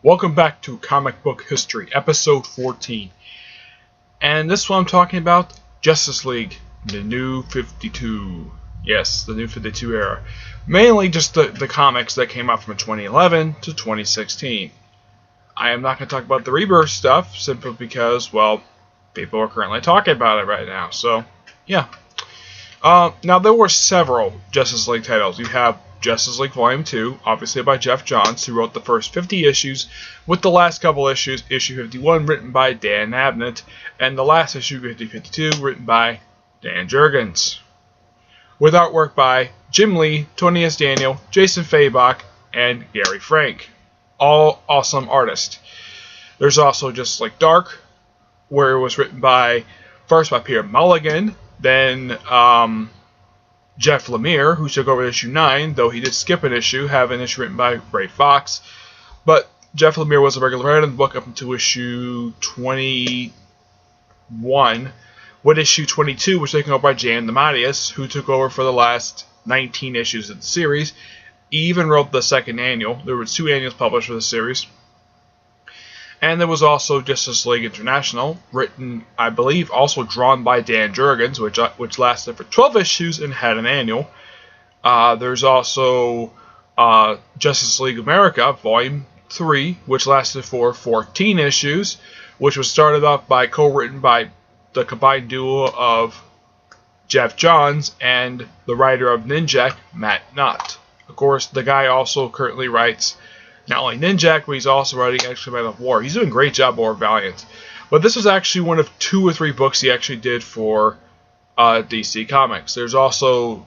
Welcome back to Comic Book History, Episode 14. And this one I'm talking about Justice League, the New 52. Yes, the New 52 era. Mainly just the comics that came out from 2011 to 2016. I am not going to talk about the Rebirth stuff, simply because, well, people are currently talking about it right now. So, yeah. Now, there were several Justice League titles. You have Justice League Volume 2, obviously by Jeff Johns, who wrote the first 50 issues, with the last couple issues, issue 51, written by Dan Abnett, and the last issue, 52, written by Dan Jurgens. With artwork by Jim Lee, Tony S. Daniel, Jason Fabok, and Gary Frank. All awesome artists. There's also Justice League Dark, where it was written first by Peter Mulligan, then Jeff Lemire, who took over issue 9, though he did skip an issue, having an issue written by Ray Fox. But Jeff Lemire was a regular writer in the book up until issue 21, with issue 22 was taken over by Jan DeMatteis, who took over for the last 19 issues of the series. He even wrote the second annual. There were 2 annuals published for the series. And there was also Justice League International, written, I believe, also drawn by Dan Jurgens, which lasted for 12 issues and had an annual. There's also Justice League America, Volume 3, which lasted for 14 issues, which was started off by co-written by the combined duo of Jeff Johns and the writer of Ninjak, Matt Knott. Of course, the guy also currently writes not only Ninjak, but he's also writing X-Men of War. He's doing a great job over Valiant. But this was actually one of 2 or 3 books he actually did for DC Comics. There's also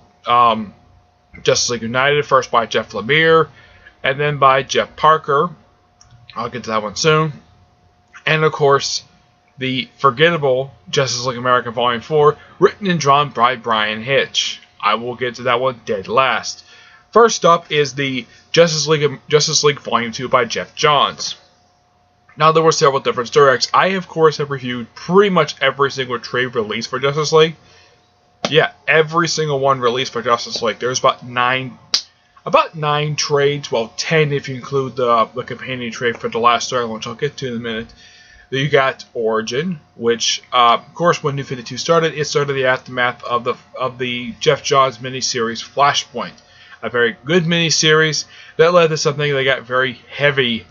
Justice League United, first by Jeff Lemire, and then by Jeff Parker. I'll get to that one soon. And of course, the Forgetable Justice League America Volume 4, written and drawn by Brian Hitch. I will get to that one dead last. First up is the Justice League Volume 2 by Jeff Johns. Now, there were several different story arcs. I, of course, have reviewed pretty much every single trade release for Justice League. Yeah, every single one released for Justice League. There's about 9 trades, well, 10 if you include the companion trade for the last story, which I'll get to in a minute. Then you got Origin, which, of course, when New 52 started, it started the aftermath of the Jeff Johns miniseries Flashpoint. A very good miniseries that led to something that got very heavy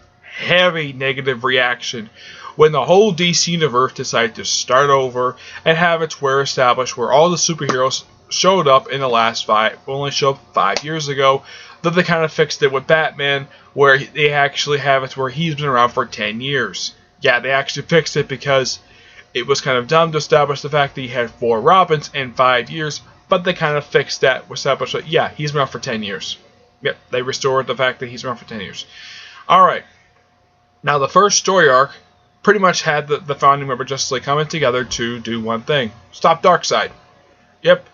negative reaction when the whole DC universe decided to start over and have it established where all the superheroes showed up in the last 5, only showed up 5 years ago. That they kind of fixed it with Batman, where they actually have it where he's been around for 10 years. Yeah, they actually fixed it because it was kind of dumb to establish the fact that he had 4 Robins in 5 years. But they kind of fixed that, established that, yeah, he's been around for 10 years. Yep, they restored the fact that he's been around for 10 years. Alright, now the first story arc pretty much had the founding member Justice League coming together to do one thing. Stop Darkseid. Yep,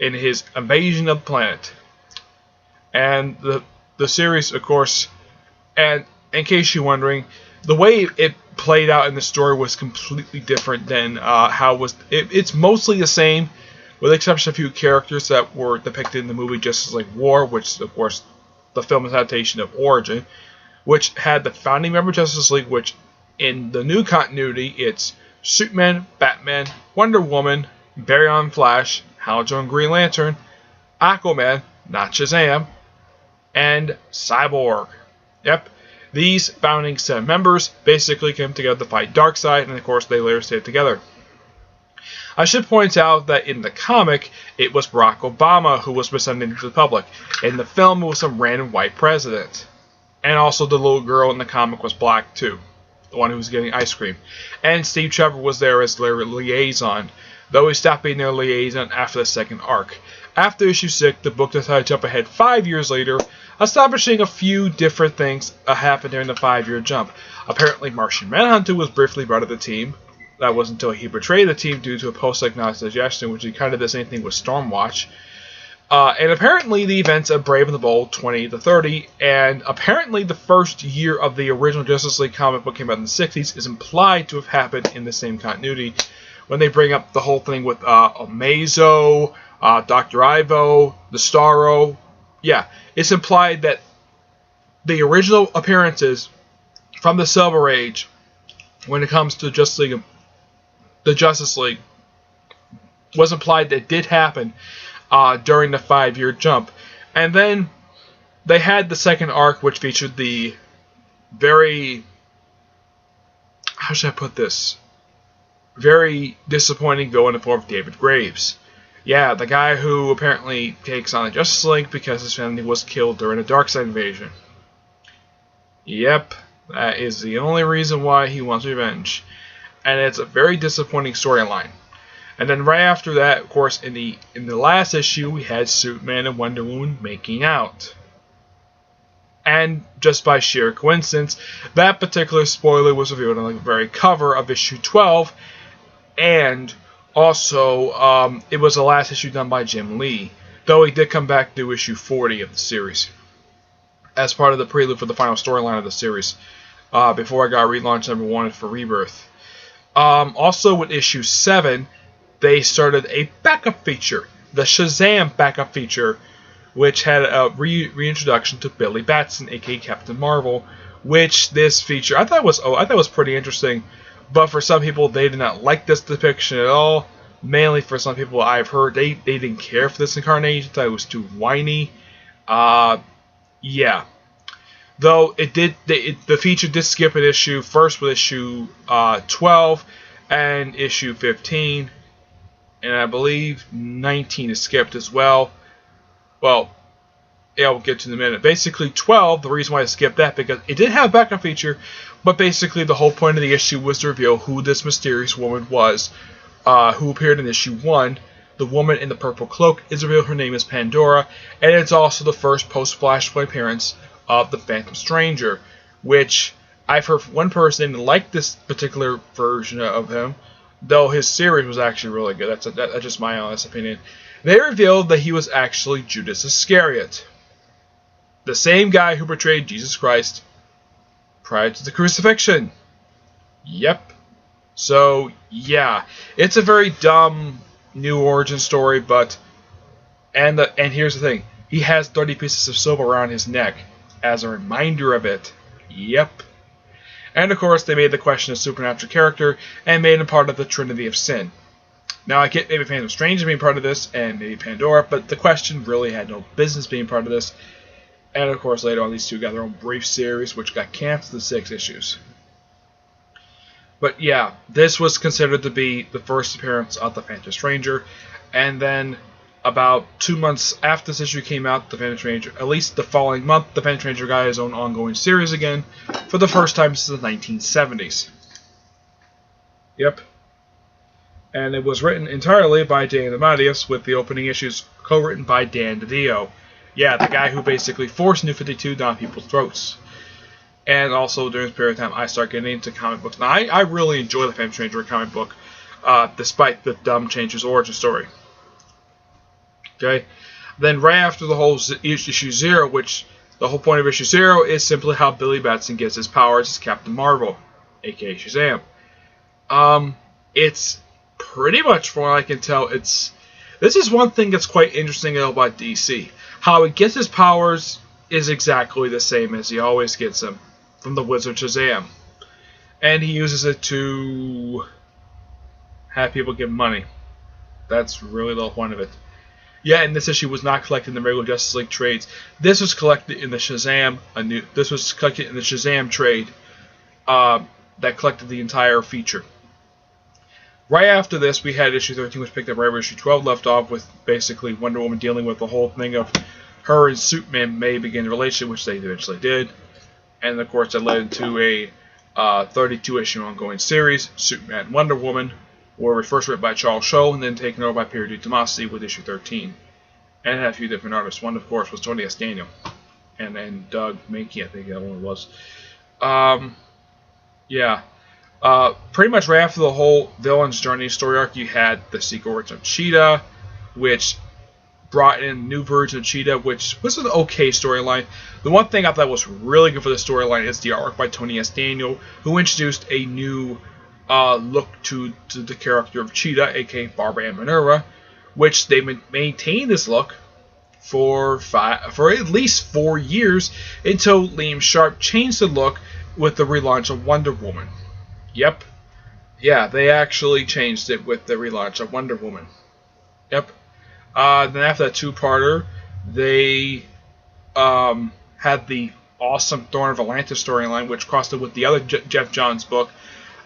in his invasion of the planet. And the series, of course, and in case you're wondering, the way it played out in the story was completely different than how it was. It's mostly the same, with the exception of a few characters that were depicted in the movie Justice League War, which, of course, the film is an adaptation of Origin, which had the founding member Justice League, which, in the new continuity, it's Superman, Batman, Wonder Woman, Baryon Flash, Hal Jordan Green Lantern, Aquaman, not Shazam, and Cyborg. Yep, these founding 7 members basically came together to fight Darkseid, and of course, they later stayed together. I should point out that in the comic, it was Barack Obama who was presented to the public. In the film, it was some random white president. And also the little girl in the comic was black too. The one who was getting ice cream. And Steve Trevor was there as their liaison, though he stopped being their liaison after the second arc. After issue 6, the book decided to jump ahead 5 years later, establishing a few different things happened during the 5-year jump. Apparently, Martian Manhunter was briefly brought to the team. That was until he betrayed the team due to a post-diagnostic suggestion, which he kind of did the same thing with Stormwatch. And apparently the events of Brave and the Bold 20 to 30, and apparently the first year of the original Justice League comic book came out in the 60s, is implied to have happened in the same continuity, when they bring up the whole thing with Amazo, Dr. Ivo, the Starro. Yeah, it's implied that the original appearances from the Silver Age when it comes to the Justice League was implied that did happen during the 5-year jump. And then they had the second arc, which featured the very, how should I put this, very disappointing villain in the form of David Graves. Yeah, the guy who apparently takes on the Justice League because his family was killed during a Darkseid invasion. Yep, that is the only reason why he wants revenge. And it's a very disappointing storyline. And then right after that, of course, in the last issue, we had Superman and Wonder Woman making out. And just by sheer coincidence, that particular spoiler was revealed on the very cover of issue 12. And also, it was the last issue done by Jim Lee, though he did come back to issue 40 of the series as part of the prelude for the final storyline of the series, before I got relaunched #1 for Rebirth. Also, with issue 7, they started a backup feature, the Shazam backup feature, which had a reintroduction to Billy Batson, aka Captain Marvel, which this feature I thought was pretty interesting. But for some people, they did not like this depiction at all. Mainly for some people I've heard, they didn't care for this incarnation. Thought it was too whiny. Yeah. Though the feature did skip an issue, first with issue 12 and issue 15. And I believe 19 is skipped as well. Well, yeah, we'll get to in a minute. Basically, 12, the reason why I skipped that, because it did have a backup feature, but basically the whole point of the issue was to reveal who this mysterious woman was, who appeared in issue 1. The woman in the purple cloak is revealed her name is Pandora, and it's also the first post-Flashpoint appearance of the Phantom Stranger, which I've heard one person liked this particular version of him, though his series was actually really good. That's just my honest opinion. They revealed that he was actually Judas Iscariot, the same guy who portrayed Jesus Christ prior to the crucifixion. Yep. So, yeah. It's a very dumb new origin story, but... And here's the thing. He has 30 pieces of silver around his neck as a reminder of it. Yep. And of course, they made the question a supernatural character and made him part of the Trinity of Sin. Now, I get maybe Phantom Stranger being part of this, and maybe Pandora, but the question really had no business being part of this. And of course, later on, these two got their own brief series, which got canceled in 6 issues. But yeah, this was considered to be the first appearance of the Phantom Stranger, and then about 2 months after this issue came out, the Phantom Stranger, at least the following month, the Phantom Stranger got his own ongoing series again, for the first time since the 1970s. Yep. And it was written entirely by Dan DiMatteis, with the opening issues co-written by Dan DiDio. Yeah, the guy who basically forced New 52 down people's throats. And also, during this period of time, I started getting into comic books. Now, I really enjoy the Phantom Stranger comic book, despite the dumb changes origin story. Okay? Then right after the whole issue 0, which the whole point of issue 0 is simply how Billy Batson gets his powers as Captain Marvel, aka Shazam. It's pretty much, from what I can tell, this is one thing that's quite interesting about DC. How he gets his powers is exactly the same as he always gets them, from the Wizard Shazam. And he uses it to have people give money. That's really the whole point of it. Yeah, and this issue was not collected in the regular Justice League trades. This was collected in the Shazam. This was collected in the Shazam trade that collected the entire feature. Right after this, we had issue 13, which picked up right where issue 12 left off, with basically Wonder Woman dealing with the whole thing of her and Superman may begin a relationship, which they eventually did. And of course, that led into a 32-issue ongoing series, Superman and Wonder Woman, where it was first written by Charles Shaw and then taken over by Pierre Tomasi with issue 13. And it had a few different artists. One, of course, was Tony S. Daniel. And then Doug Mankey, I think that one was. Yeah. Pretty much right after the whole villain's journey story arc, you had the Secret Origin of Cheetah, which brought in a new version of Cheetah, which was an okay storyline. The one thing I thought was really good for the storyline is the artwork by Tony S. Daniel, who introduced a new look to the character of Cheetah, aka Barbara Ann Minerva, which they maintained this look for at least 4 years until Liam Sharp changed the look with the relaunch of Wonder Woman. Yep. Yeah, they actually changed it with the relaunch of Wonder Woman. Yep. Then after that two-parter, they had the awesome Thorn of Atlantis storyline, which crossed over with the other Jeff Johns book.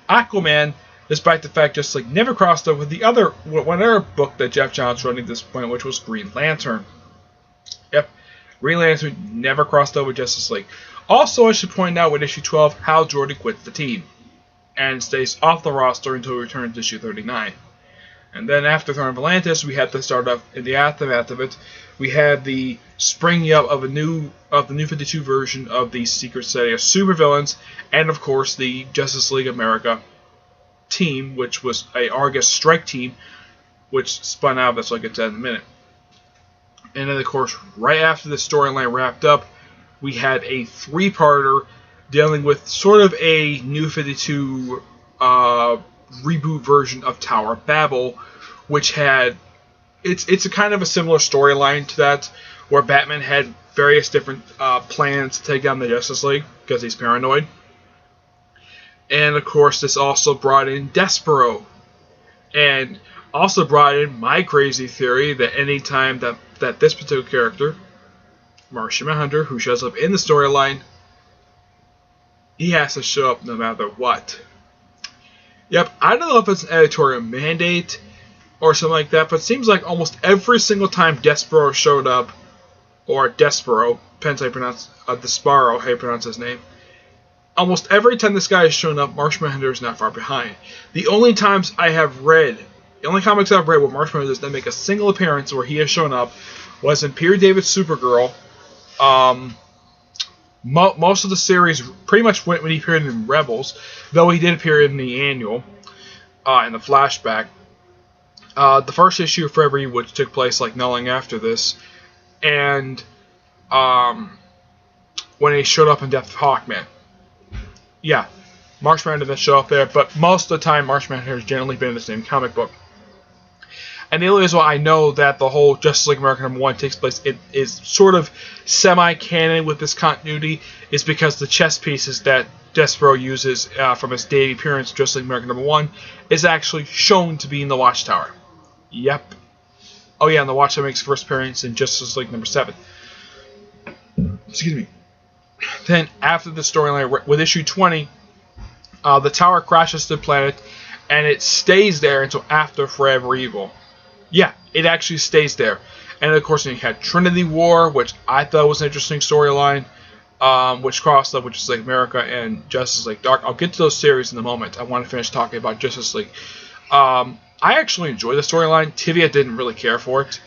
Aquaman, despite the fact just like never crossed over with the other book that Jeff Johns wrote at this point, which was Green Lantern. Yep. Green Lantern never crossed over with Justice League. Also, I should point out with issue 12, Hal Jordan quits the team and stays off the roster until he returns to issue 39. And then after Thorn of Atlantis, we had to start off in the aftermath of it. We had the springing up of the New 52 version of the Secret City of supervillains, and of course the Justice League America team, which was a Argus strike team, which spun out. That's what I'll get to in a minute. And then of course, right after the storyline wrapped up, we had a three-parter dealing with sort of a New 52 reboot version of Tower of Babel, which had it's a kind of a similar storyline to that, where Batman had various different plans to take down the Justice League because he's paranoid. And of course, this also brought in Despero, and also brought in my crazy theory that anytime that this particular character, Martian Manhunter, who shows up in the storyline, he has to show up no matter what. Yep, I don't know if it's an editorial mandate or something like that, but it seems like almost every single time Despero showed up, or Despero, depends how you pronounce, Despero, how you pronounce his name, almost every time this guy has shown up, Martian Manhunter is not far behind. The only comics I've read where Martian Manhunter does not make a single appearance where he has shown up was in Peter David's Supergirl. Most of the series pretty much went when he appeared in Rebels, though he did appear in the annual, in the flashback. The first issue of Forever, which took place like not long after this, and when he showed up in Death of Hawkman. Yeah, Martian Manhunter didn't show up there, but most of the time Martian Manhunter has generally been in the same comic book. And the only reason why I know that the whole Justice League America #1 takes place, it is sort of semi-canon with this continuity, is because the chess pieces that Despero uses from his daily appearance in Justice League America #1 is actually shown to be in the Watchtower. Yep. Oh yeah, and the Watchtower makes first appearance in Justice League #7. Excuse me. Then after the storyline with issue 20, the tower crashes to the planet, and it stays there until after Forever Evil. Yeah, it actually stays there. And of course, you had Trinity War, which I thought was an interesting storyline, which crossed up with Justice League America and Justice League Dark. I'll get to those series in a moment. I want to finish talking about Justice League. I actually enjoyed the storyline. Tivia didn't really care for it,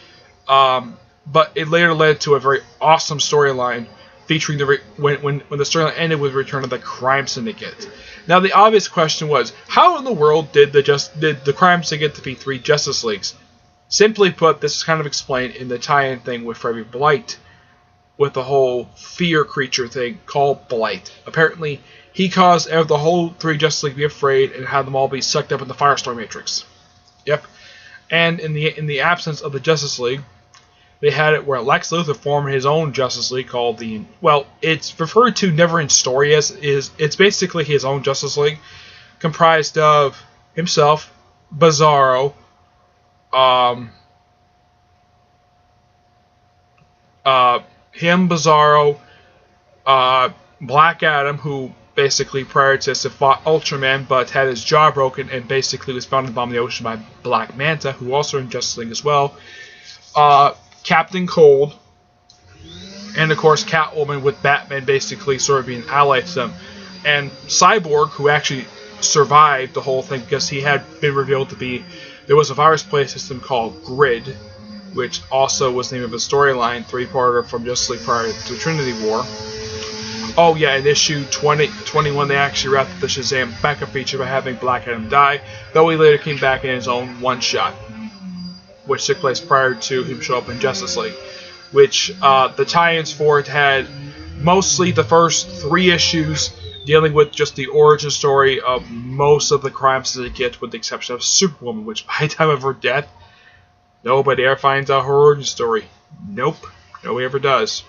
but it later led to a very awesome storyline featuring when the storyline ended with the return of the Crime Syndicate. Now, the obvious question was, how in the world did the Crime Syndicate defeat 3 Justice Leagues? Simply put, this is kind of explained in the tie-in thing with Freddy Blight, with the whole fear creature thing called Blight. Apparently, he caused the whole 3 Justice League to be afraid and had them all be sucked up in the Firestorm Matrix. Yep. And in the absence of the Justice League, they had it where Lex Luthor formed his own Justice League called the... Well, it's referred to never in story as... It's basically his own Justice League, comprised of himself, Bizarro, Bizarro, Black Adam, who basically prior to this fought Ultraman, but had his jaw broken and basically was found in the bottom of the ocean by Black Manta, who also in Justice League as well. Captain Cold, and of course Catwoman, with Batman basically sort of being allied to them, and Cyborg, who actually survived the whole thing because he had been revealed to be... There was a virus play system called Grid, which also was the name of a storyline, 3-parter from Justice League prior to Trinity War. Oh yeah, in issue 21 they actually wrapped up the Shazam backup feature by having Black Adam die, though he later came back in his own one-shot, which took place prior to him show up in Justice League, which the tie-ins for it had mostly the first 3 issues dealing with just the origin story of most of the Crime Syndicate, with the exception of Superwoman, which by the time of her death, nobody ever finds out her origin story. Nope, nobody ever does.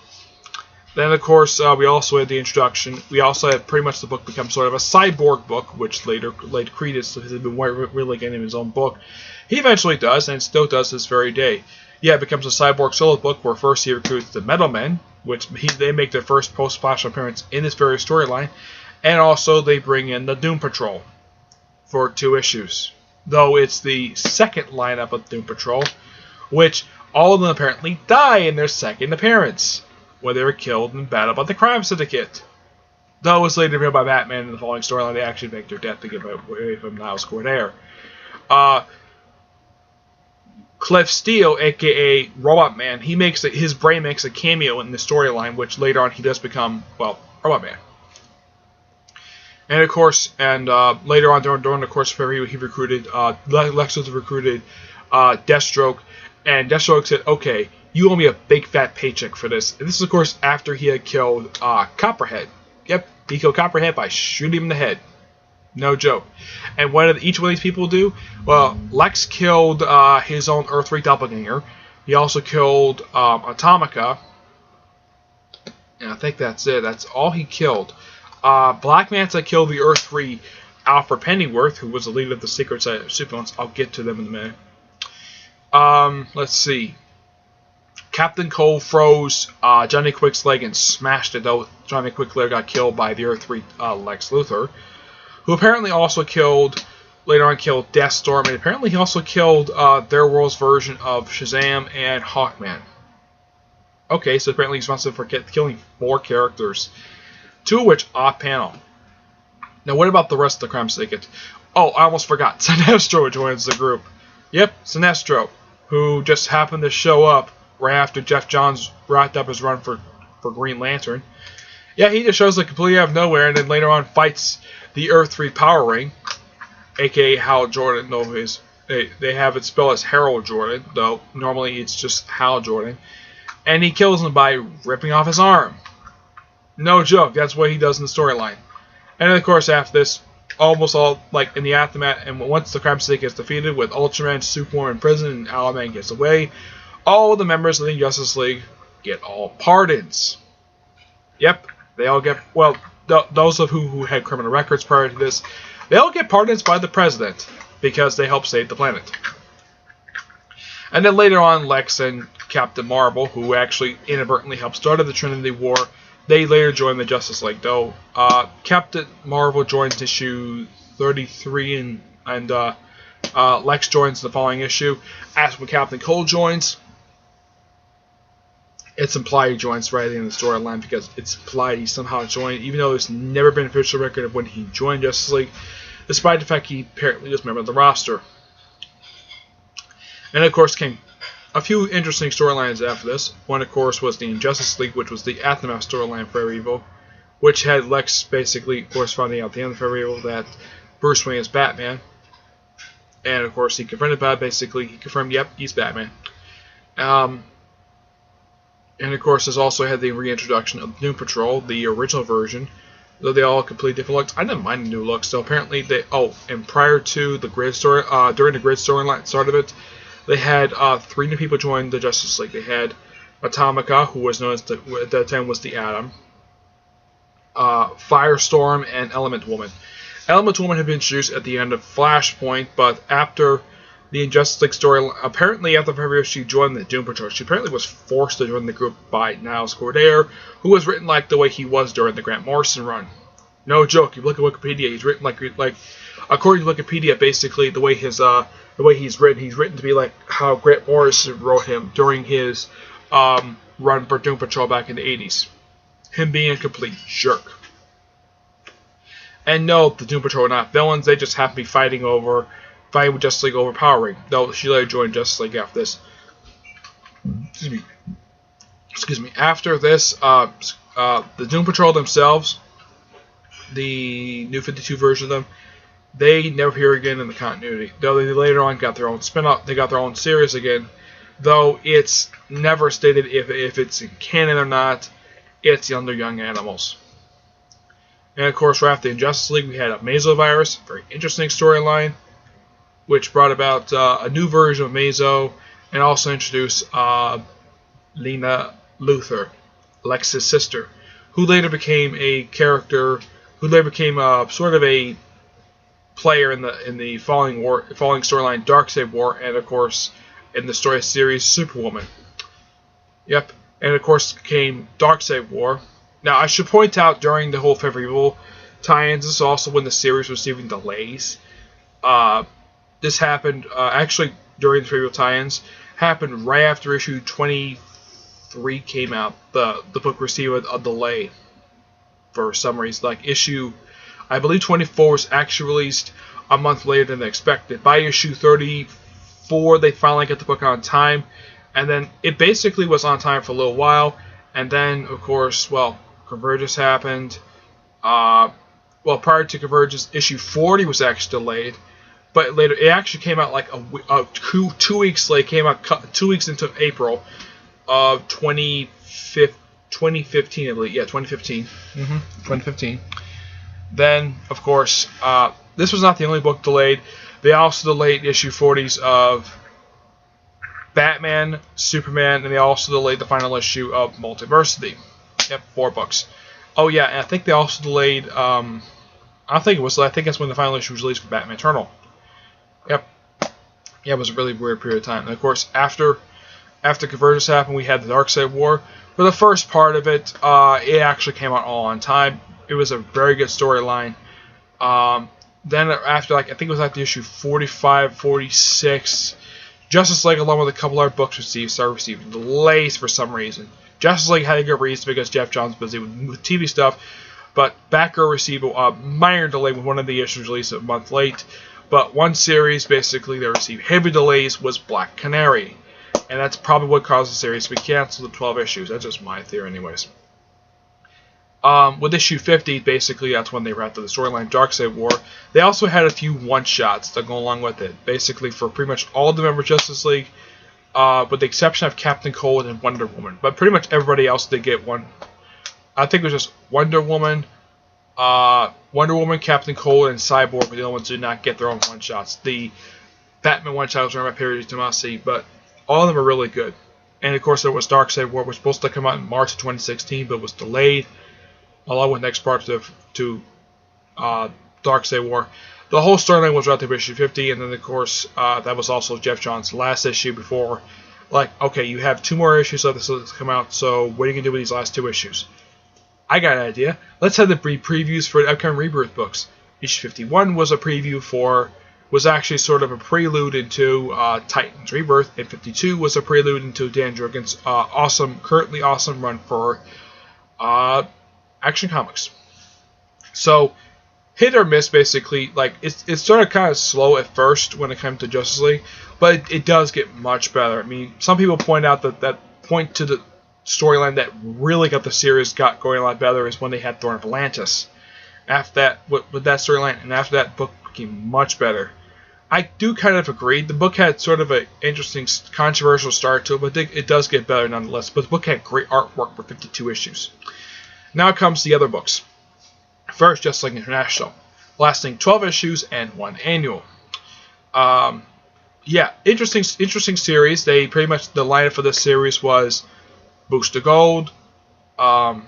Then, of course, we also had the introduction. We also had pretty much the book become sort of a cyborg book, which later laid credence to him really getting his own book. He eventually does, and still does this very day. Yeah, it becomes a cyborg solo book where first he recruits the Metal Men, which they make their first post-Flash appearance in this very storyline, and also they bring in the Doom Patrol for 2 issues. Though it's the second lineup of Doom Patrol, which all of them apparently die in their second appearance, where they were killed in battle by the Crime Syndicate. Though it was later revealed by Batman in the following storyline, they actually faked their death to get away from Niles Cordair. Cliff Steele, aka Robot Man, his brain makes a cameo in the storyline, which later on he does become, well, Robot Man. And of course, later on during the course of he recruited, Lex Luthor recruited Deathstroke, and Deathstroke said, "Okay, you owe me a big fat paycheck for this." And this is, of course, after he had killed Copperhead. Yep, he killed Copperhead by shooting him in the head. No joke. And what did each one of these people do? Well, Lex killed his own Earth-3 doppelganger. He also killed Atomica. And I think that's it. That's all he killed. Black Manta killed the Earth-3 Alfred Pennyworth, who was the leader of the Secret Supervillains. I'll get to them in a minute. Let's see. Captain Cold froze Johnny Quick's leg and smashed it, though Johnny Quick later got killed by the Earth-3 Lex Luthor, who apparently also later on killed Deathstorm, and apparently he also killed their world's version of Shazam and Hawkman. Okay, so apparently he's responsible for killing 4 characters, 2 of which off-panel. Now, what about the rest of the Crime Syndicate? Oh, I almost forgot. Sinestro joins the group. Yep, Sinestro, who just happened to show up right after Jeff Johns wrapped up his run for Green Lantern. Yeah, he just shows up completely out of nowhere, and then later on fights the Earth-3 Power Ring, aka Hal Jordan, though they have it spelled as Harold Jordan, though normally it's just Hal Jordan. And he kills him by ripping off his arm. No joke, that's what he does in the storyline. And then, of course, after this, almost all, like, in the aftermath, and once the Crime Syndicate gets defeated with Ultraman, Superman in prison, and Owlman gets away, all of the members of the Justice League get all pardons. Yep, they all get, well, those of who had criminal records prior to this, they all get pardons by the president because they helped save the planet. And then later on, Lex and Captain Marvel, who actually inadvertently helped start the Trinity War, they later joined the Justice League. Though Captain Marvel joins issue 33, and Lex joins the following issue. As when Captain Cold joins, it's implied he joins right in the storyline because it's implied he somehow joined, even though there's never been an official record of when he joined Justice League, despite the fact he apparently was a member of the roster. And of course came a few interesting storylines after this. One, of course, was the Injustice League, which was the Aftermath storyline for Forever Evil, which had Lex basically, of course, finding out at the end of Forever Evil that Bruce Wayne is Batman. And of course he confronted Bat, basically, he confirmed, yep, he's Batman. And of course, this also had the reintroduction of Doom Patrol, the original version, though they all had completely different looks. I didn't mind the new looks, so apparently they, and prior to the Grid story, during the Grid storyline start of it, they had 3 new people join the Justice League. They had Atomica, who was known as at that time was the Atom, Firestorm, and Element Woman. Element Woman had been introduced at the end of Flashpoint, but after the Injustice League story, apparently after February, she joined the Doom Patrol. She apparently was forced to join the group by Niles Cordair, who was written like the way he was during the Grant Morrison run. No joke. You look at Wikipedia, he's written like according to Wikipedia, basically the way he's written to be like how Grant Morrison wrote him during his run for Doom Patrol back in the 80s. Him being a complete jerk. And no, the Doom Patrol are not villains. They just happen to be fighting with Justice League over Power Ring. Though she later joined Justice League after this. Excuse me. After this, the Doom Patrol themselves, the New 52 version of them, they never appear again in the continuity. Though they later on got their own spin-off, they got their own series again. Though it's never stated if it's in canon or not. It's under Young Animals. And of course, right after the Injustice League, we had a Mesovirus, very interesting storyline, which brought about a new version of Meso, and also introduced Lena Luthor. Lex's sister, who later became a character, who later became sort of a player in the following storyline Darkseid War, and of course in the story series Superwoman. Yep, and of course came Darkseid War. Now I should point out during the whole Forgetable tie-ins, this is also when the series was receiving delays. This happened actually during the Forgetable tie-ins, happened right after issue 23 came out. The book received a delay for some reason. Like issue, I believe 24 was actually released a month later than expected. By issue 34, they finally got the book on time, and then it basically was on time for a little while. And then, of course, well, Convergence happened. Prior to Convergence, issue 40 was actually delayed, but later it actually came out like two weeks late. Came out 2 weeks into April of 2015, I believe. Yeah, 2015. 2015. Then, of course, this was not the only book delayed. They also delayed issue 40s of Batman, Superman, and they also delayed the final issue of Multiversity. Yep, 4 books. Oh yeah, and I think they also delayed. I think that's when the final issue was released for Batman Eternal. Yep. Yeah, it was a really weird period of time. And of course, after Convergence happened, we had the Darkseid War. For the first part of it, it actually came out all on time. It was a very good storyline. Then after, I think it was after issue 45, 46, Justice League, along with a couple other books, started receiving delays for some reason. Justice League had a good reason because Jeff Johns was busy with TV stuff, but Batgirl received a minor delay with one of the issues released a month late. But one series, basically, that received heavy delays was Black Canary. And that's probably what caused the series to be canceled to 12 issues. That's just my theory anyways. With issue 50, basically, that's when they wrapped up the storyline Darkseid War. They also had a few one-shots that go along with it. Basically, for pretty much all the members of Justice League, with the exception of Captain Cold and Wonder Woman. But pretty much everybody else did get one. I think it was just Wonder Woman, Captain Cold, and Cyborg were the only ones who did not get their own one-shots. The Batman one-shot was run by Perry Tomasi, but all of them are really good. And of course, there was Darkseid War, which was supposed to come out in March of 2016, but was delayed, along with next parts to Darkseid War. The whole storyline was wrapped up in issue 50, and then of course that was also Jeff Johns' last issue before. Okay, you have 2 more issues left to come out, so what are you gonna do with these last 2 issues? I got an idea. Let's have the previews for the upcoming Rebirth books. Issue 51 was a preview was actually sort of a prelude into Titans Rebirth, and 52 was a prelude into Dan Jurgens' currently awesome run for Action Comics. So, hit or miss, basically. It's sort of kind of slow at first when it comes to Justice League, but it does get much better. I mean, some people point out that point to the storyline that really got the series going a lot better is when they had Thorn of Atlantis. After that, with that storyline, and after that, book became much better. I do kind of agree. The book had sort of an interesting, controversial start to it, but it does get better nonetheless. But the book had great artwork for 52 issues. Now comes the other books. First, Justice League International, lasting 12 issues and 1 annual. Interesting series. They pretty much, the lineup for this series was Booster Gold. I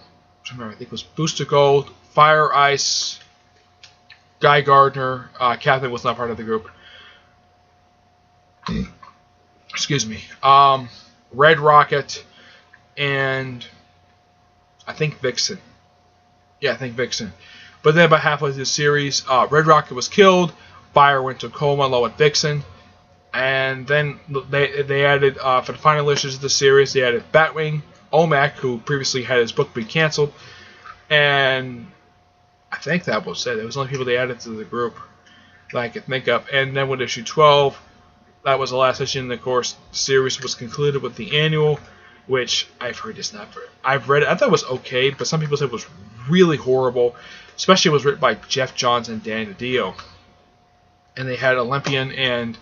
think it was Booster Gold, Fire Ice, Guy Gardner. Catherine was not part of the group. Excuse me. Red Rocket, and I think Vixen. Yeah, I think Vixen. But then about halfway through the series, Red Rocket was killed. Fire went to coma along with Vixen. And then they added, for the final issues of the series, they added Batwing, Omac, who previously had his book be canceled. And I think that was it. It was the only people they added to the group that I could think of. And then with issue 12, that was the last issue. And of course, the series was concluded with the annual, which I've heard is not very. I've read it. I thought it was okay, but some people said it was really horrible. Especially it was written by Jeff Johns and Dan DiDio. And they had Olympian and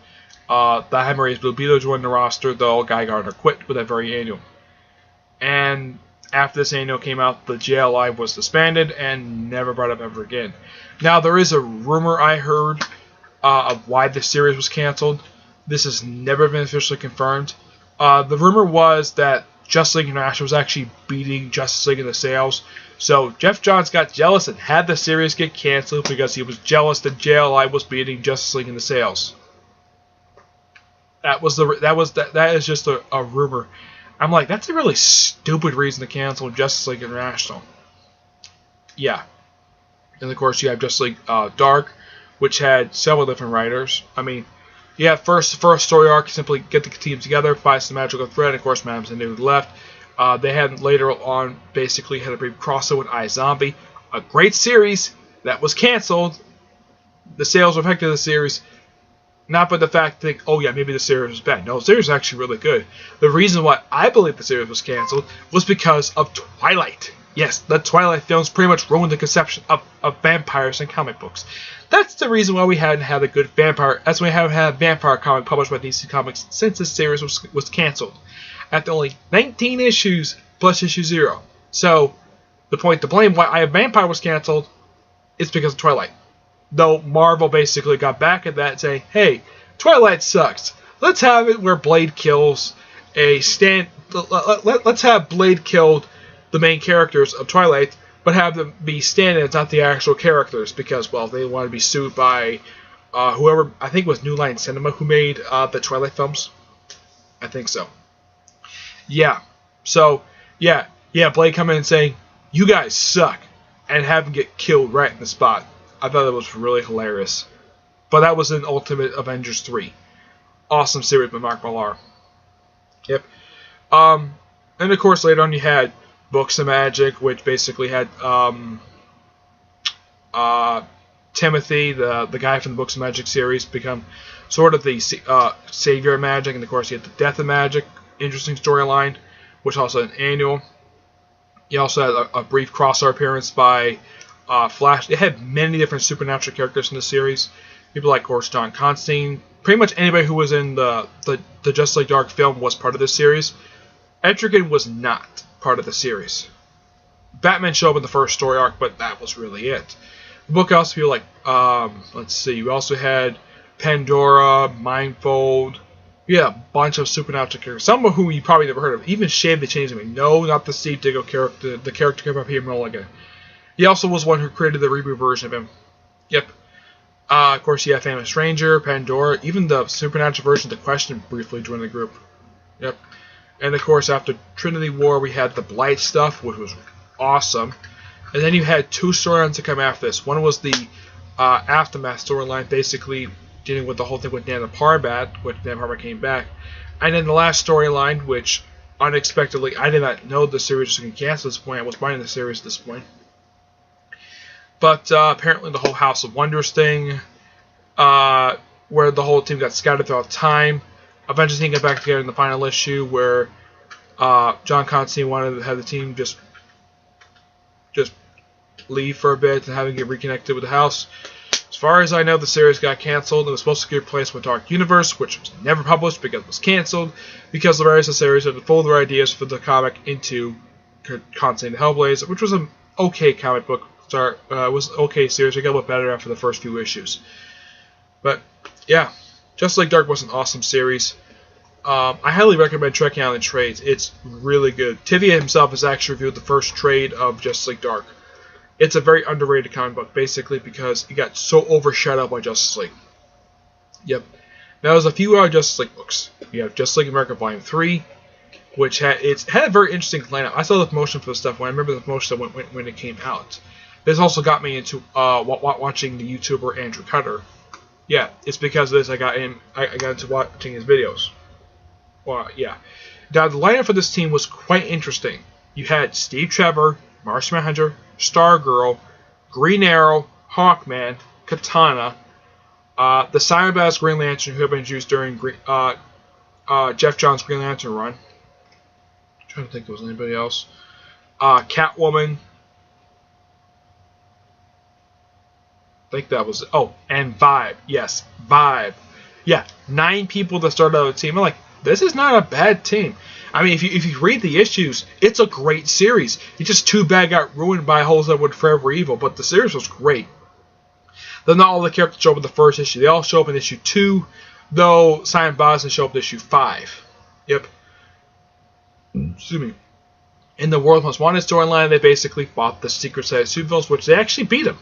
the Hammer's Blue Beetle joined the roster, though Guy Gardner quit with that very annual. And after this annual came out, the JLI was disbanded and never brought up ever again. Now, there is a rumor I heard of why the series was canceled. This has never been officially confirmed. The rumor was that Justice League International was actually beating Justice League in the sales. So Jeff Johns got jealous and had the series get canceled because he was jealous that JLI was beating Justice League in the sales. That is just a rumor. I'm like, that's a really stupid reason to cancel Justice League International. Yeah. And of course you have Justice League Dark, which had several different writers. I mean, yeah, first story arc, simply get the team together, find some magical thread, and of course Madame Xanadu left. They had later on basically had a brief crossover with iZombie, a great series that was canceled. The sales were affected the series, not by the fact that, oh yeah, maybe the series was bad. No, the series was actually really good. The reason why I believe the series was canceled was because of Twilight. Yes, the Twilight films pretty much ruined the conception of vampires in comic books. That's the reason why we hadn't had a good vampire, as we haven't had a vampire comic published by DC Comics since this series was canceled. After only 19 issues plus issue 0. So, the point to blame why a vampire was canceled is because of Twilight. Though Marvel basically got back at that saying, hey, Twilight sucks. Let's have it where Blade kills let's have Blade killed the main characters of Twilight, but have them be stand-ins, not the actual characters, because, well, they want to be sued by whoever, I think it was New Line Cinema who made the Twilight films. I think so. Yeah. So, yeah, Blade come in and saying, you guys suck, and have him get killed right in the spot. I thought that was really hilarious. But that was in Ultimate Avengers 3. Awesome series by Mark Millar. Yep. And of course, later on you had Books of Magic, which basically had Timothy, the guy from the Books of Magic series, become sort of the savior of magic. And of course, you had the Death of Magic, interesting storyline, which also had an annual. You also had a brief crossover appearance by Flash. It had many different supernatural characters in the series. People like, of course, John Constantine. Pretty much anybody who was in the Justice League Dark film was part of this series. Etrigan was not part of the series. Batman showed up in the first story arc, but that was really it. The book also feel like, let's see, we also had Pandora, Mindfold. Yeah, a bunch of supernatural characters. Some of whom you probably never heard of. Even Shave the Changeman. No, not the Steve Diggle character. The character came up here, Mulligan. He also was one who created the reboot version of him. Yep. Of course, you have Famous Stranger, Pandora, even the supernatural version of The Question briefly joined the group. Yep. And of course, after Trinity War, we had the Blight stuff, which was awesome. And then you had two storylines to come after this. One was the Aftermath storyline, basically dealing with the whole thing with Nana Parbat, when Nana Parbat came back. And then the last storyline, which unexpectedly, I did not know the series was going to cancel at this point. I was buying the series at this point. But apparently the whole House of Wonders thing, where the whole team got scattered throughout time, eventually they got back together in the final issue where John Constantine wanted to have the team just leave for a bit and have them get reconnected with the House. As far as I know, the series got canceled. It was supposed to get replaced with Dark Universe, which was never published because it was canceled, because the various series had to fold their ideas for the comic into Constantine the Hellblazer, which was an okay comic book. It was an okay series. It got a little better after the first few issues. But, yeah, Justice League Dark was an awesome series. I highly recommend checking out the trades. It's really good. Tivia himself has actually reviewed the first trade of Justice League Dark. It's a very underrated comic book, basically, because it got so overshadowed by Justice League. Yep. Now, there's a few other Justice League books. You have Justice League America Volume 3, which had a very interesting lineup. I saw the promotion for the stuff when I remember the promotion when it came out. This also got me into watching the YouTuber Andrew Cutter. Yeah, it's because of this I got into watching his videos. Well, yeah. Now, the lineup for this team was quite interesting. You had Steve Trevor, Martian Manhunter, Stargirl, Green Arrow, Hawkman, Katana, the Cyberbass Green Lantern, who had been introduced during Jeff Johns' Green Lantern run. I'm trying to think if there was anybody else. Catwoman. I think that was it. Oh, and Vibe. Yes, Vibe. Yeah, 9 people that started out the team. I'm like, this is not a bad team. I mean, if you read the issues, it's a great series. It's just too bad it got ruined by Holes That Would Forever Evil, but the series was great. Then not all the characters show up in the first issue. They all show up in issue 2, though Simon Boston show up in issue 5. Yep. Excuse me. In the World's Most Wanted storyline, they basically fought the Secret Society of Supervillains, which they actually beat them.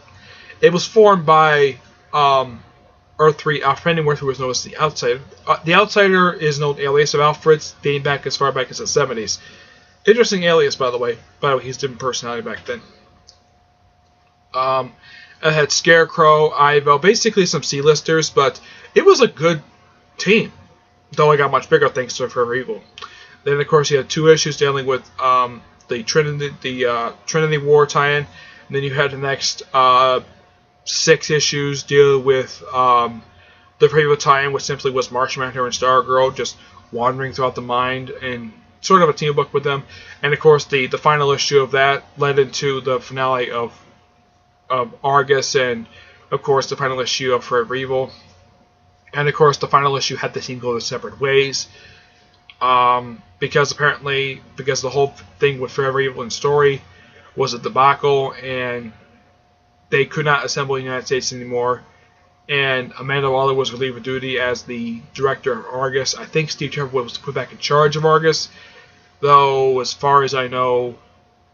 It was formed by Earth 3 Alfred Pennyworth, who was known as the Outsider. The Outsider is an old alias of Alfred's, dating back as far back as the 70s. Interesting alias, by the way. By the way, he's a different personality back then. It had Scarecrow, Ivo, basically some C-listers, but it was a good team. Though it got much bigger thanks to Forever Evil. Then, of course, you had 2 issues dealing with the Trinity War tie-in. And then you had the next 6 issues dealing with the Forever tie-in, which simply was Martian Manhunter and Stargirl just wandering throughout the mind and sort of a team book with them. And, of course, the final issue of that led into the finale of Argus and, of course, the final issue of Forever Evil. And, of course, the final issue had the team go their separate ways. Because the whole thing with Forever Evil and Story was a debacle, and they could not assemble in the United States anymore. And Amanda Waller was relieved of duty as the director of Argus. I think Steve Trevor was put back in charge of Argus, though, as far as I know,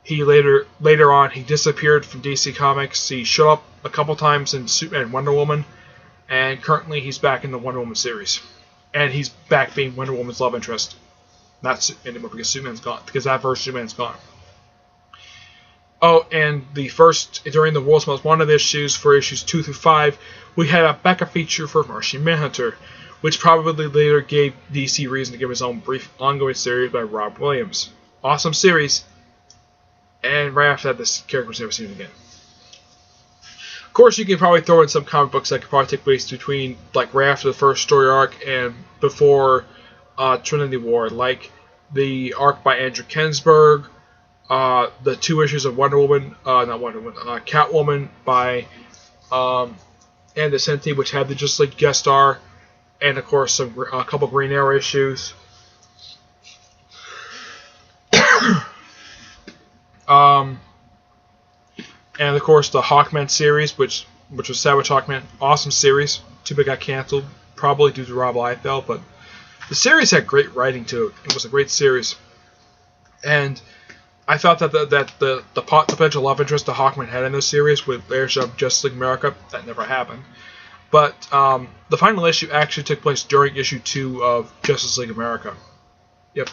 he later on he disappeared from DC Comics. He showed up a couple times in Superman and Wonder Woman, and currently he's back in the Wonder Woman series. And he's back being Wonder Woman's love interest. Not Superman anymore because Superman's gone. Because that version Superman's gone. Oh, and during the World's Most Wanted issues, for issues 2 through 5, we had a backup feature for Martian Manhunter, which probably later gave DC reason to give his own brief ongoing series by Rob Williams. Awesome series. And right after that, this character was never seen again. Of course, you can probably throw in some comic books that could probably take place between, like, right after the first story arc and before Trinity War, like the arc by Andrew Kensberg, the 2 issues of Catwoman by Ann DeCenti, which had the Just League guest star, and, of course, a couple Green Arrow issues. And, of course, the Hawkman series, which was Savage Hawkman. Awesome series. Too bad it got canceled, probably due to Rob Liefeld, but the series had great writing to it. It was a great series. And I thought that the potential love interest that Hawkman had in this series with Layers of Justice League America, that never happened. But the final issue actually took place during issue 2 of Justice League America. Yep.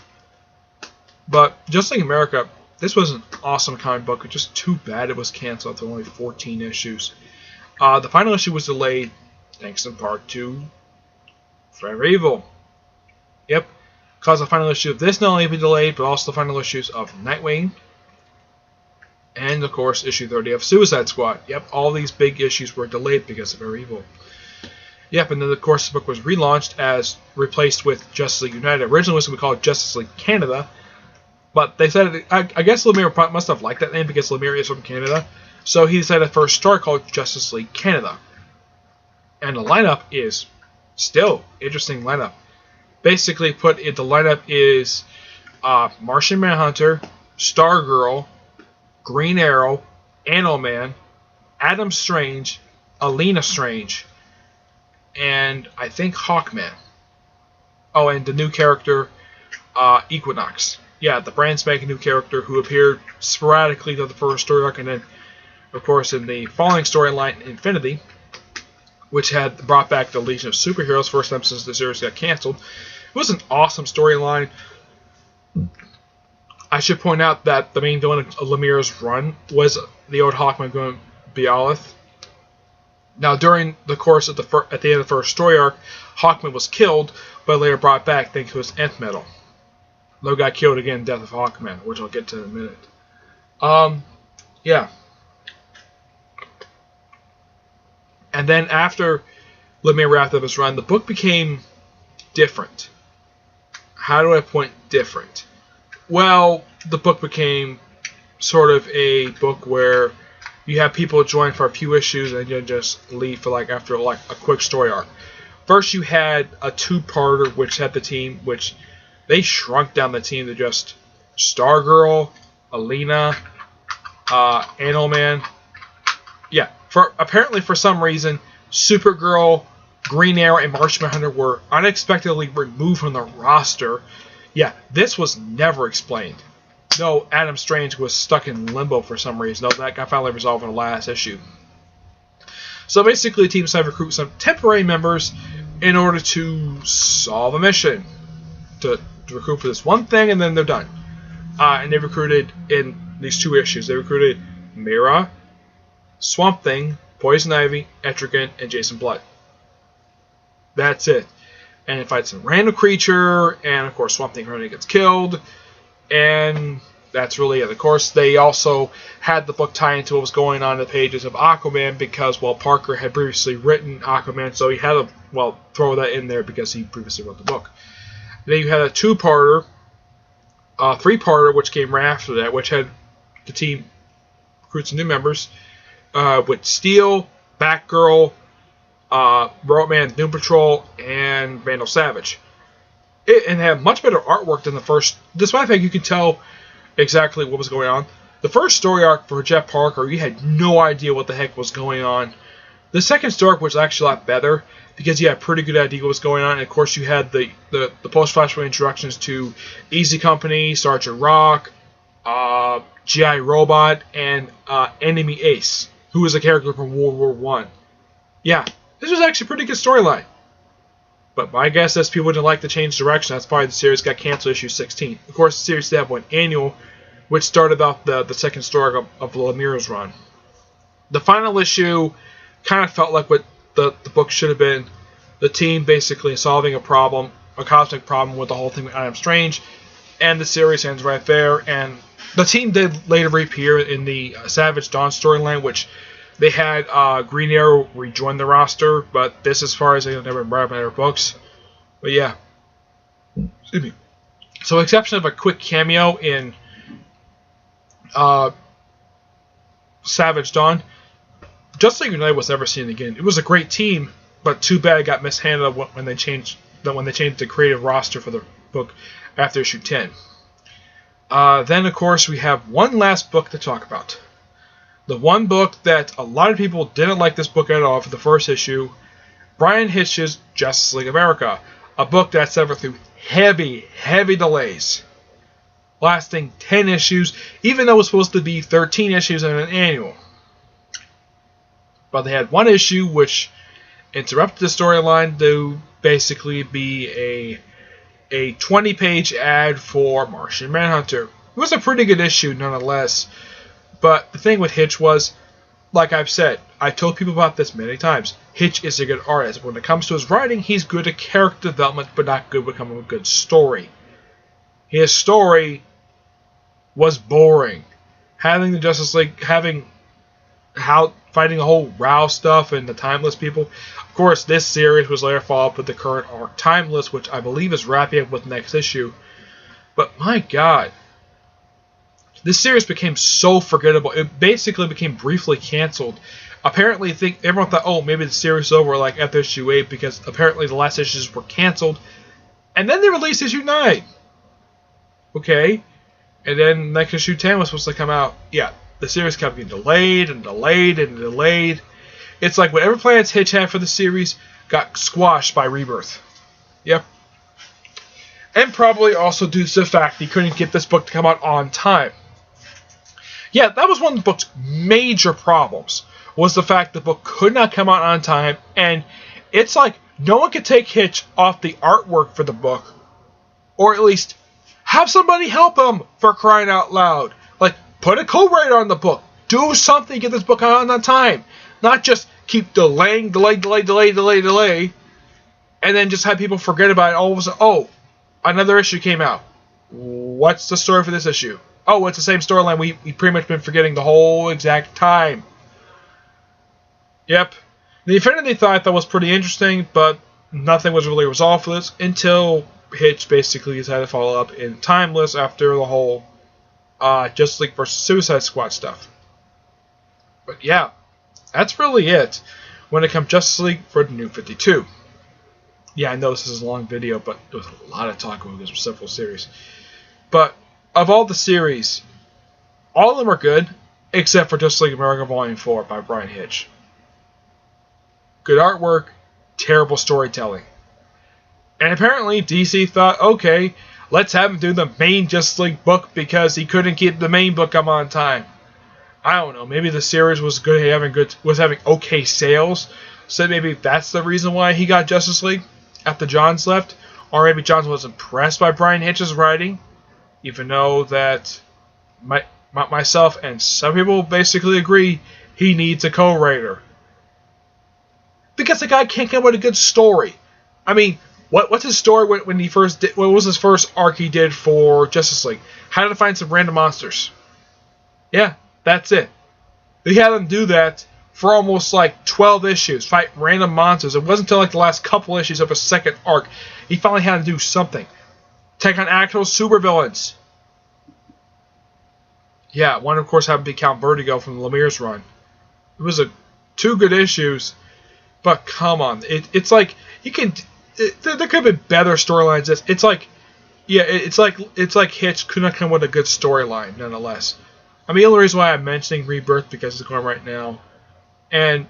But Justice League America, this was an awesome comic book. It's just too bad it was canceled after only 14 issues. The final issue was delayed, thanks in part to Forever Evil. Yep. Caused the final issue of this not only to be delayed, but also the final issues of Nightwing. And, of course, issue 30 of Suicide Squad. Yep, all these big issues were delayed because of Forever Evil. Yep, and then, of course, the book was relaunched as replaced with Justice League United. Originally, it was going to be called Justice League Canada. But they said, I guess Lemire must have liked that name because Lemire is from Canada. So he decided for a story called Justice League Canada. And the lineup is still interesting lineup. Basically, the lineup is Martian Manhunter, Stargirl, Green Arrow, Animal-Man, Adam Strange, Alina Strange, and I think Hawkman. Oh, and the new character, Equinox. Yeah, the brand spanking new character who appeared sporadically to the first story arc, and then, of course, in the following storyline, Infinity, which had brought back the Legion of Superheroes, first time since the series got canceled. It was an awesome storyline. I should point out that the main villain of Lemire's run was the old Hawkman going Beowulf. Now, during the course of at the end of the first story arc, Hawkman was killed, but later brought back thanks to his nth metal. Though got killed again in Death of Hawkman, which I'll get to in a minute. Yeah. And then after Lemire wrapped up his run, the book became different. How do I point different? Well, the book became sort of a book where you have people join for a few issues and you just leave for after a quick story arc. First, you had a 2-parter which had the team, which they shrunk down the team to just Stargirl, Alina, Animal-Man. Yeah, apparently for some reason, Supergirl, Green Arrow, and Martian Manhunter were unexpectedly removed from the roster Yeah, this was never explained. No, Adam Strange was stuck in limbo for some reason. No, that got finally resolved in the last issue. So basically, the team decided to recruit some temporary members in order to solve a mission. To recruit for this one thing, and then they're done. And they recruited, in these 2 issues, they recruited Mira, Swamp Thing, Poison Ivy, Etrigan, and Jason Blood. That's it. And it fights a random creature, and of course Swamp Thing currently gets killed, and that's really it. Of course, they also had the book tie into what was going on in the pages of Aquaman, because, well, Parker had previously written Aquaman, so he had to, well, throw that in there because he previously wrote the book. Then you had a 2-parter, 3-parter, which came right after that, which had the team recruit some new members, with Steel, Batgirl, Roadman, Doom Patrol, and Vandal Savage. And had much better artwork than the first. Despite the fact you could tell exactly what was going on. The first story arc for Jeff Parker, you had no idea what the heck was going on. The second story arc was actually a lot better because you had a pretty good idea what was going on. And of course, you had the post-flashpoint introductions to Easy Company, Sergeant Rock, G.I. Robot, and Enemy Ace, who was a character from World War I. Yeah, this was actually a pretty good storyline. But my guess is people didn't like the change direction. That's why the series got canceled issue 16. Of course, the series did have one annual, which started about the second story of Lemire's run. The final issue kind of felt like what the book should have been. The team basically solving a problem, a cosmic problem with the whole thing with Adam Strange, and the series ends right there. And the team did later reappear in the Savage Dawn storyline, which they had Green Arrow rejoin the roster, but this, as far as I know, never brought up in their books. But yeah. Excuse me. So, with the exception of a quick cameo in Savage Dawn, Justice League United was never seen again. It was a great team, but too bad it got mishandled when they changed the creative roster for the book after issue 10. Then, of course, we have one last book to talk about. The one book that a lot of people didn't like this book at all for the first issue, Bryan Hitch's Justice League America, a book that suffered through heavy delays, lasting 10 issues, even though it was supposed to be 13 issues in an annual. But they had one issue which interrupted the storyline to basically be a 20-page ad for Martian Manhunter. It was a pretty good issue nonetheless. But the thing with Hitch was, like I've said, I've told people about this many times, Hitch is a good artist. When it comes to his writing, he's good at character development, but not good when it comes to a good story. His story was boring. Having the Justice League, fighting the whole Row stuff and the Timeless people. Of course, this series was later followed up with the current arc Timeless, which I believe is wrapping up with next issue. But my God. This series became so forgettable. It basically became briefly canceled. Apparently, everyone thought, oh, maybe the series is over like after issue 8 because apparently the last issues were canceled. And then they released issue 9. Okay. And then next issue 10 was supposed to come out. Yeah, the series kept getting delayed and delayed and delayed. It's like whatever plans Hitch had for the series got squashed by Rebirth. Yep. And probably also due to the fact he couldn't get this book to come out on time. Yeah, that was one of the book's major problems, was the fact the book could not come out on time, and it's like no one could take Hitch off the artwork for the book, or at least have somebody help him, for crying out loud. Like, put a co-writer on the book. Do something to get this book out on time. Not just keep delaying, delay, and then just have people forget about it. All of a sudden, oh, another issue came out. What's the story for this issue? Oh, it's the same storyline we pretty much been forgetting the whole exact time. Yep. The Infinity thought I thought was pretty interesting, but nothing was really resolved for this until Hitch basically decided to follow up in Timeless after the whole Justice League vs. Suicide Squad stuff. But yeah, that's really it when it comes to Justice League for the New 52. Yeah, I know this is a long video, but there was a lot of talk about this several series. But of all the series, all of them are good, except for Justice League America Volume 4 by Bryan Hitch. Good artwork, terrible storytelling. And apparently DC thought, okay, let's have him do the main Justice League book because he couldn't keep the main book up on time. I don't know. Maybe the series was having okay sales, so maybe that's the reason why he got Justice League after Johns left, or maybe Johns was impressed by Brian Hitch's writing, even though that myself and some people basically agree he needs a co-writer because the guy can't come up with a good story. I mean, what's his story when he first did? What was his first arc he did for Justice League? How to find some random monsters. Yeah. That's it. They had him do that for almost like 12 issues, fight random monsters. It wasn't until like the last couple issues of a second arc he finally had to do something. Take on actual supervillains. Yeah, one of course happened to be Count Vertigo from Lemire's run. It was 2 good issues, but come on, it's like you can. There could have been better storylines. It's like Hitch could not come with a good storyline, nonetheless. I mean, the only reason why I'm mentioning Rebirth because it's going right now. And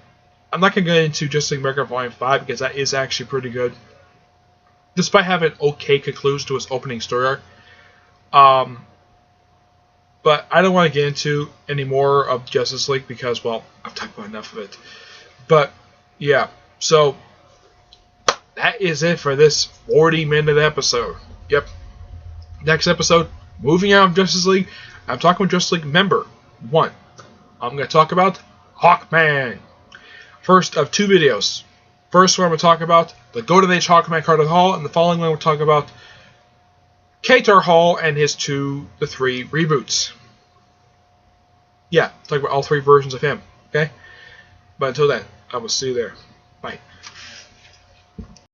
I'm not going to get into Justice League America Volume 5 because that is actually pretty good. Despite having an okay conclusion to its opening story arc. But I don't want to get into any more of Justice League because, well, I've talked about enough of it. But, yeah. So, that is it for this 40-minute episode. Yep. Next episode, moving out of Justice League, I'm talking with Justice League member 1. I'm going to talk about Hawkman. First of 2 videos. First one I'm going to talk about the Golden Age Hawkman Carter Hall, and the following one we'll talk about Katar Hall and his 2 to 3 reboots. Yeah, talk about all 3 versions of him. Okay? But until then, I will see you there. Bye.